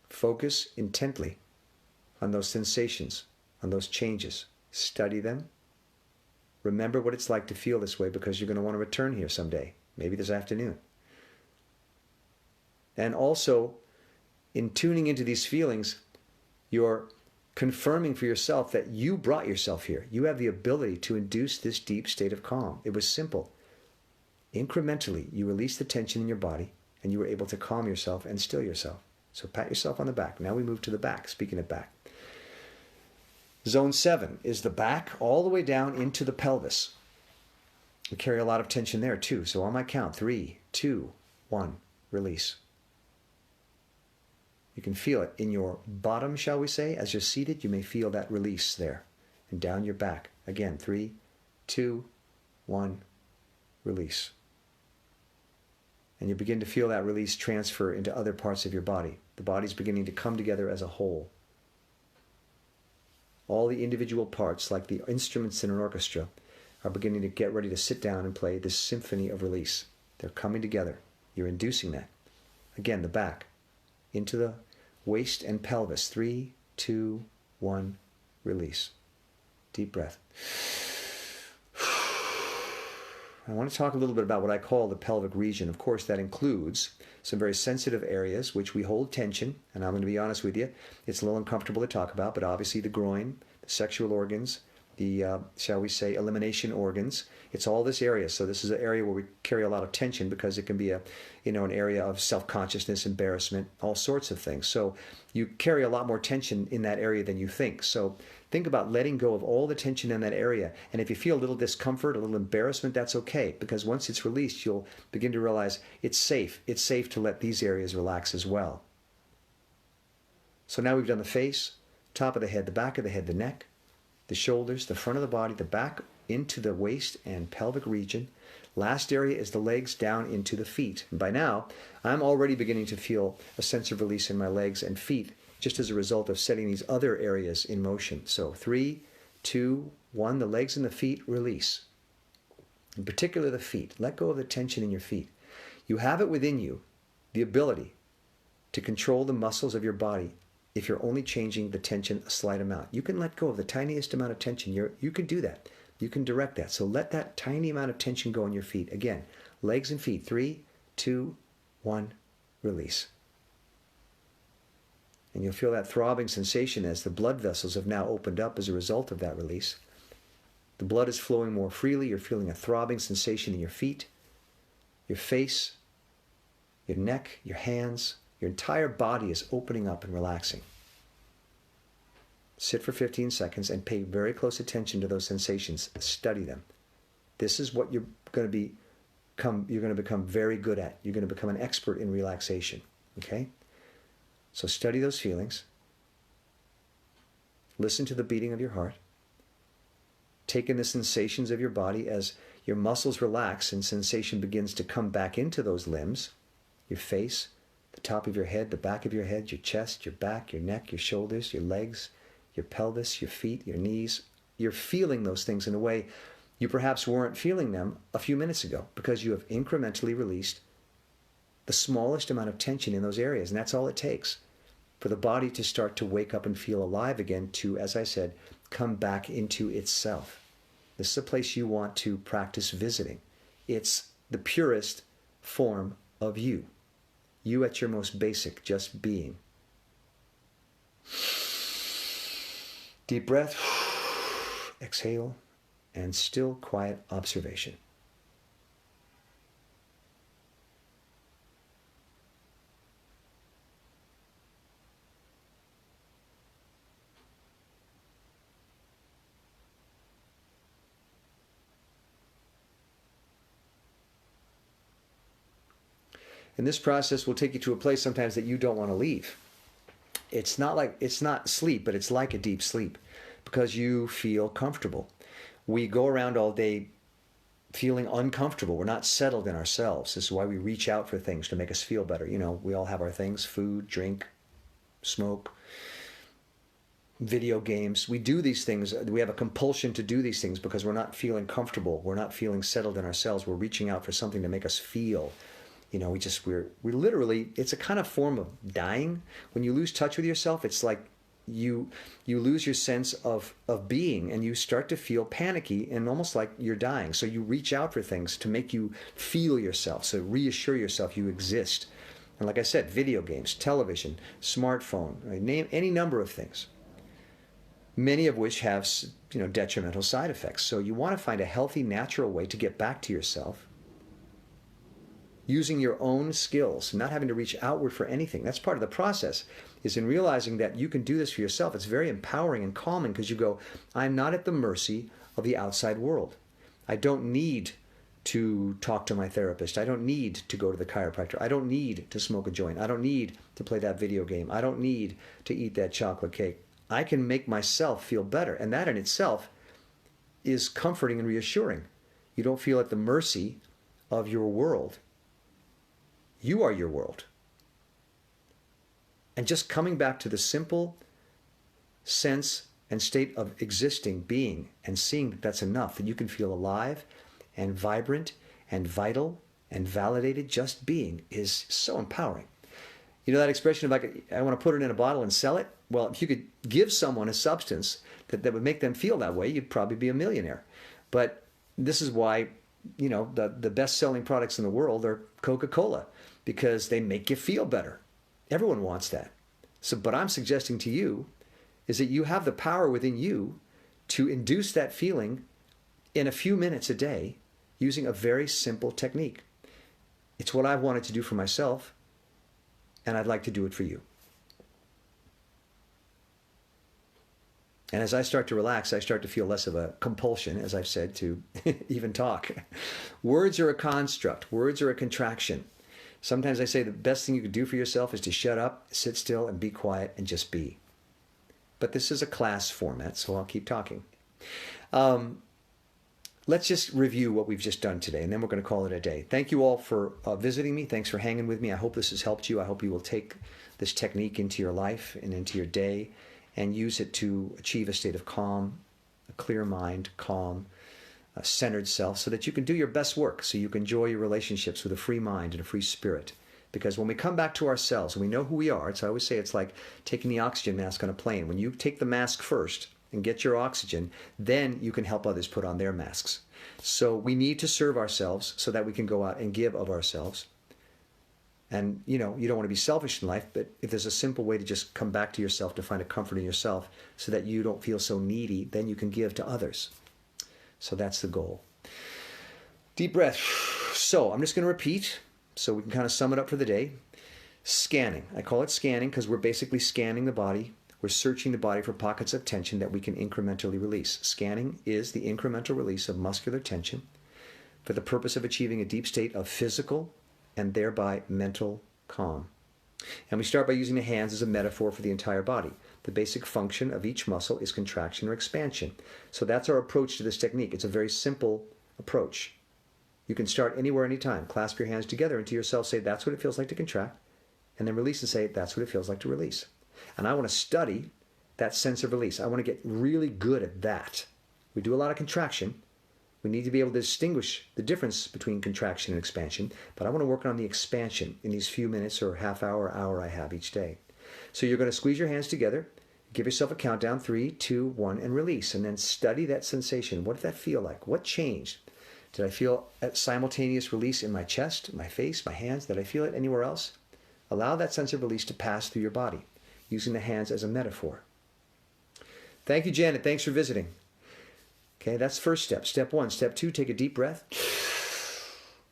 focus intently on those sensations, on those changes. Study them. Remember what it's like to feel this way, because you're going to want to return here someday, maybe this afternoon. And also, in tuning into these feelings, you're confirming for yourself that you brought yourself here. You have the ability to induce this deep state of calm. It was simple. Incrementally, you release the tension in your body, and you were able to calm yourself and still yourself. So pat yourself on the back. Now we move to the back. Speaking of back. Zone 7 is the back all the way down into the pelvis. We carry a lot of tension there too. So on my count, 3, 2, 1, release. You can feel it in your bottom, shall we say. As you're seated, you may feel that release there. And down your back. Again, 3, 2, 1, release. And you begin to feel that release transfer into other parts of your body. The body's beginning to come together as a whole. All the individual parts, like the instruments in an orchestra, are beginning to get ready to sit down and play this symphony of release. They're coming together. You're inducing that. Again, the back. Into the waist and pelvis. 3, 2, 1, release. Deep breath. I want to talk a little bit about what I call the pelvic region. Of course, that includes some very sensitive areas which we hold tension, and I'm going to be honest with you, it's a little uncomfortable to talk about, but obviously the groin, the sexual organs, the, shall we say, elimination organs, it's all this area. So this is an area where we carry a lot of tension, because it can be a, an area of self-consciousness, embarrassment, all sorts of things. So you carry a lot more tension in that area than you think. So think about letting go of all the tension in that area. And if you feel a little discomfort, a little embarrassment, that's okay, because once it's released, you'll begin to realize it's safe. It's safe to let these areas relax as well. So now we've done the face, top of the head, the back of the head, the neck, the shoulders, the front of the body, the back into the waist and pelvic region. Last area is the legs down into the feet. And by now, I'm already beginning to feel a sense of release in my legs and feet, just as a result of setting these other areas in motion. So 3, 2, 1, the legs and the feet, release. In particular, the feet. Let go of the tension in your feet. You have it within you, the ability to control the muscles of your body if you're only changing the tension a slight amount. You can let go of the tiniest amount of tension. You can do that. You can direct that. So let that tiny amount of tension go in your feet. Again, legs and feet. 3, 2, 1, release. And you'll feel that throbbing sensation as the blood vessels have now opened up as a result of that release. The blood is flowing more freely. You're feeling a throbbing sensation in your feet, your face, your neck, your hands. Your entire body is opening up and relaxing. Sit for 15 seconds and pay very close attention to those sensations. Study them. This is what you're going to become very good at. You're going to become an expert in relaxation. Okay? So study those feelings. Listen to the beating of your heart. Take in the sensations of your body as your muscles relax and sensation begins to come back into those limbs, your face, the top of your head, the back of your head, your chest, your back, your neck, your shoulders, your legs, your pelvis, your feet, your knees. You're feeling those things in a way you perhaps weren't feeling them a few minutes ago, because you have incrementally released the smallest amount of tension in those areas, and that's all it takes. for the body to start to wake up and feel alive again, to, as I said, come back into itself. This is a place you want to practice visiting. It's the purest form of you. You at your most basic, just being. Deep breath. Exhale. And still, quiet observation. And this process will take you to a place sometimes that you don't want to leave. It's not sleep, but it's like a deep sleep because you feel comfortable. We go around all day feeling uncomfortable. We're not settled in ourselves. This is why we reach out for things to make us feel better. You know, we all have our things: food, drink, smoke, video games. We do these things. We have a compulsion to do these things because we're not feeling comfortable. We're not feeling settled in ourselves. We're reaching out for something to make us feel. You know, we literally, it's a kind of form of dying. When you lose touch with yourself, it's like you lose your sense of being, and you start to feel panicky and almost like you're dying. So you reach out for things to make you feel yourself, so reassure yourself you exist. And like I said, video games, television, smartphone, right? Name any number of things, many of which have, you know, detrimental side effects. So you want to find a healthy, natural way to get back to yourself, using your own skills, not having to reach outward for anything. That's part of the process, is in realizing that you can do this for yourself. It's very empowering and calming because you go, I'm not at the mercy of the outside world. I don't need to talk to my therapist. I don't need to go to the chiropractor. I don't need to smoke a joint. I don't need to play that video game. I don't need to eat that chocolate cake. I can make myself feel better. And that in itself is comforting and reassuring. You don't feel at the mercy of your world. You are your world. And just coming back to the simple sense and state of existing, being, and seeing that that's enough, that you can feel alive and vibrant and vital and validated, just being, is so empowering. You know that expression of, I want to put it in a bottle and sell it? Well, if you could give someone a substance that would make them feel that way, you'd probably be a millionaire. But this is why, you know, the best-selling products in the world are Coca-Cola, because they make you feel better. Everyone wants that. So, but I'm suggesting to you is that you have the power within you to induce that feeling in a few minutes a day using a very simple technique. It's what I've wanted to do for myself, and I'd like to do it for you. And as I start to relax, I start to feel less of a compulsion, as I've said, to even talk. Words are a construct. Words are a contraction. Sometimes I say the best thing you can do for yourself is to shut up, sit still, and be quiet, and just be. But this is a class format, so I'll keep talking. Let's just review what we've just done today, and then we're going to call it a day. Thank you all for visiting me. Thanks for hanging with me. I hope this has helped you. I hope you will take this technique into your life and into your day and use it to achieve a state of calm, a clear mind, calm, a centered self, so that you can do your best work, so you can enjoy your relationships with a free mind and a free spirit. Because when we come back to ourselves and we know who we are, I always say it's like taking the oxygen mask on a plane. When you take the mask first and get your oxygen, then you can help others put on their masks. So we need to serve ourselves so that we can go out and give of ourselves. And, you know, you don't want to be selfish in life, but if there's a simple way to just come back to yourself, to find a comfort in yourself so that you don't feel so needy, then you can give to others. So that's the goal. Deep breath. So I'm just going to repeat so we can kind of sum it up for the day. Scanning. I call it scanning because we're basically scanning the body. We're searching the body for pockets of tension that we can incrementally release. Scanning is the incremental release of muscular tension for the purpose of achieving a deep state of physical and thereby mental calm. And we start by using the hands as a metaphor for the entire body. The basic function of each muscle is contraction or expansion. So that's our approach to this technique. It's a very simple approach. You can start anywhere, anytime. Clasp your hands together and to yourself say, that's what it feels like to contract. And then release and say, that's what it feels like to release. And I want to study that sense of release. I want to get really good at that. We do a lot of contraction. We need to be able to distinguish the difference between contraction and expansion, but I want to work on the expansion in these few minutes or half hour, hour I have each day. So you're going to squeeze your hands together, give yourself a countdown, 3, 2, 1, and release. And then study that sensation. What did that feel like? What changed? Did I feel a simultaneous release in my chest, my face, my hands? Did I feel it anywhere else? Allow that sense of release to pass through your body, using the hands as a metaphor. Thank you, Janet. Thanks for visiting. Okay, that's first step. Step 1. Step 2, take a deep breath.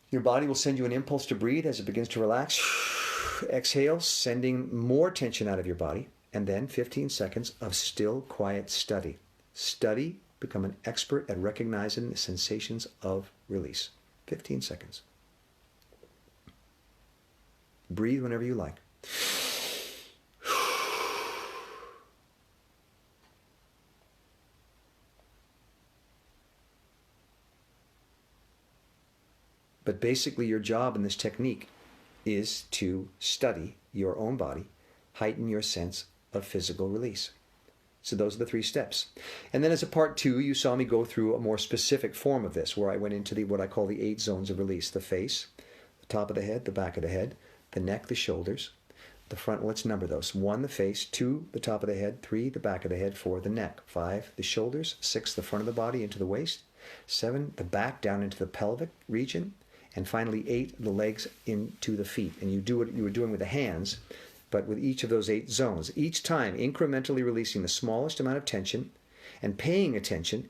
Your body will send you an impulse to breathe as it begins to relax. Exhale, sending more tension out of your body. And then 15 seconds of still, quiet study. Study, become an expert at recognizing the sensations of release. 15 seconds. Breathe whenever you like. But basically your job in this technique is to study your own body, heighten your sense of physical release. So those are the 3 steps. And then as a part 2, you saw me go through a more specific form of this, where I went into what I call the 8 zones of release. The face, the top of the head, the back of the head, the neck, the shoulders, the front. Let's number those. 1, the face. 2, the top of the head. 3, the back of the head. 4, the neck. 5, the shoulders. 6, the front of the body into the waist. 7, the back down into the pelvic region. And finally, 8, the legs into the feet. And you do what you were doing with the hands, but with each of those 8 zones. Each time incrementally releasing the smallest amount of tension and paying attention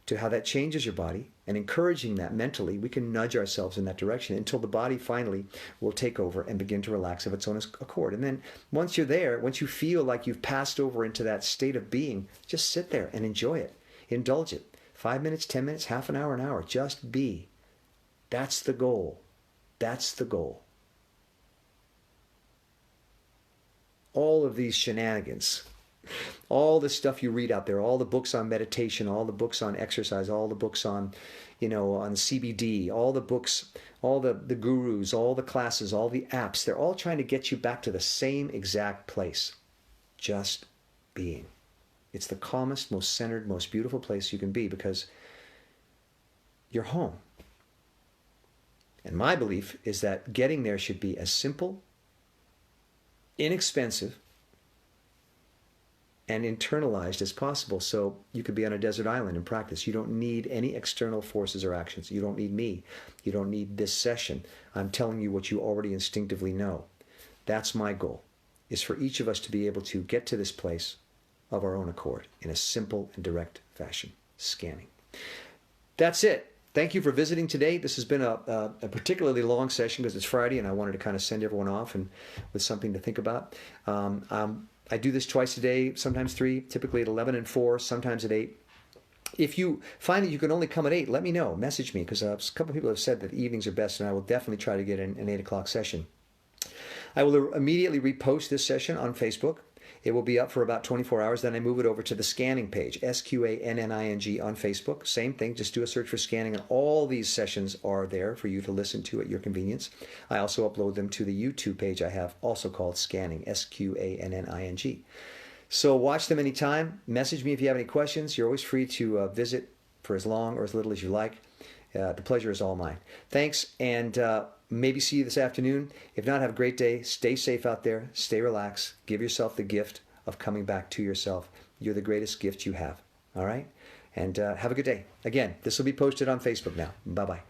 to how that changes your body and encouraging that mentally. We can nudge ourselves in that direction until the body finally will take over and begin to relax of its own accord. And then once you're there, once you feel like you've passed over into that state of being, just sit there and enjoy it. Indulge it. 5 minutes, 10 minutes, half an hour. Just be. That's the goal. That's the goal. All of these shenanigans, all the stuff you read out there, all the books on meditation, all the books on exercise, all the books on, on CBD, all the books, all the gurus, all the classes, all the apps, they're all trying to get you back to the same exact place. Just being. It's the calmest, most centered, most beautiful place you can be because you're home. And my belief is that getting there should be as simple, inexpensive, and internalized as possible, so you could be on a desert island and practice. You don't need any external forces or actions. You don't need me. You don't need this session. I'm telling you what you already instinctively know. That's my goal, is for each of us to be able to get to this place of our own accord in a simple and direct fashion. Scanning. That's it. Thank you for visiting today. This has been a particularly long session because it's Friday and I wanted to kind of send everyone off and with something to think about. I do this twice a day, sometimes 3, typically at 11 and 4, sometimes at 8. If you find that you can only come at 8, let me know. Message me because a couple of people have said that evenings are best and I will definitely try to get an 8 o'clock session. I will immediately repost this session on Facebook. It will be up for about 24 hours. Then I move it over to the Sqanning page, Sqanning on Facebook. Same thing, just do a search for Sqanning, and all these sessions are there for you to listen to at your convenience. I also upload them to the YouTube page I have, also called Sqanning, Sqanning. So watch them anytime. Message me if you have any questions. You're always free to visit for as long or as little as you like. The pleasure is all mine. Thanks, and maybe see you this afternoon. If not, have a great day. Stay safe out there. Stay relaxed. Give yourself the gift of coming back to yourself. You're the greatest gift you have. All right? And have a good day. Again, this will be posted on Facebook now. Bye-bye.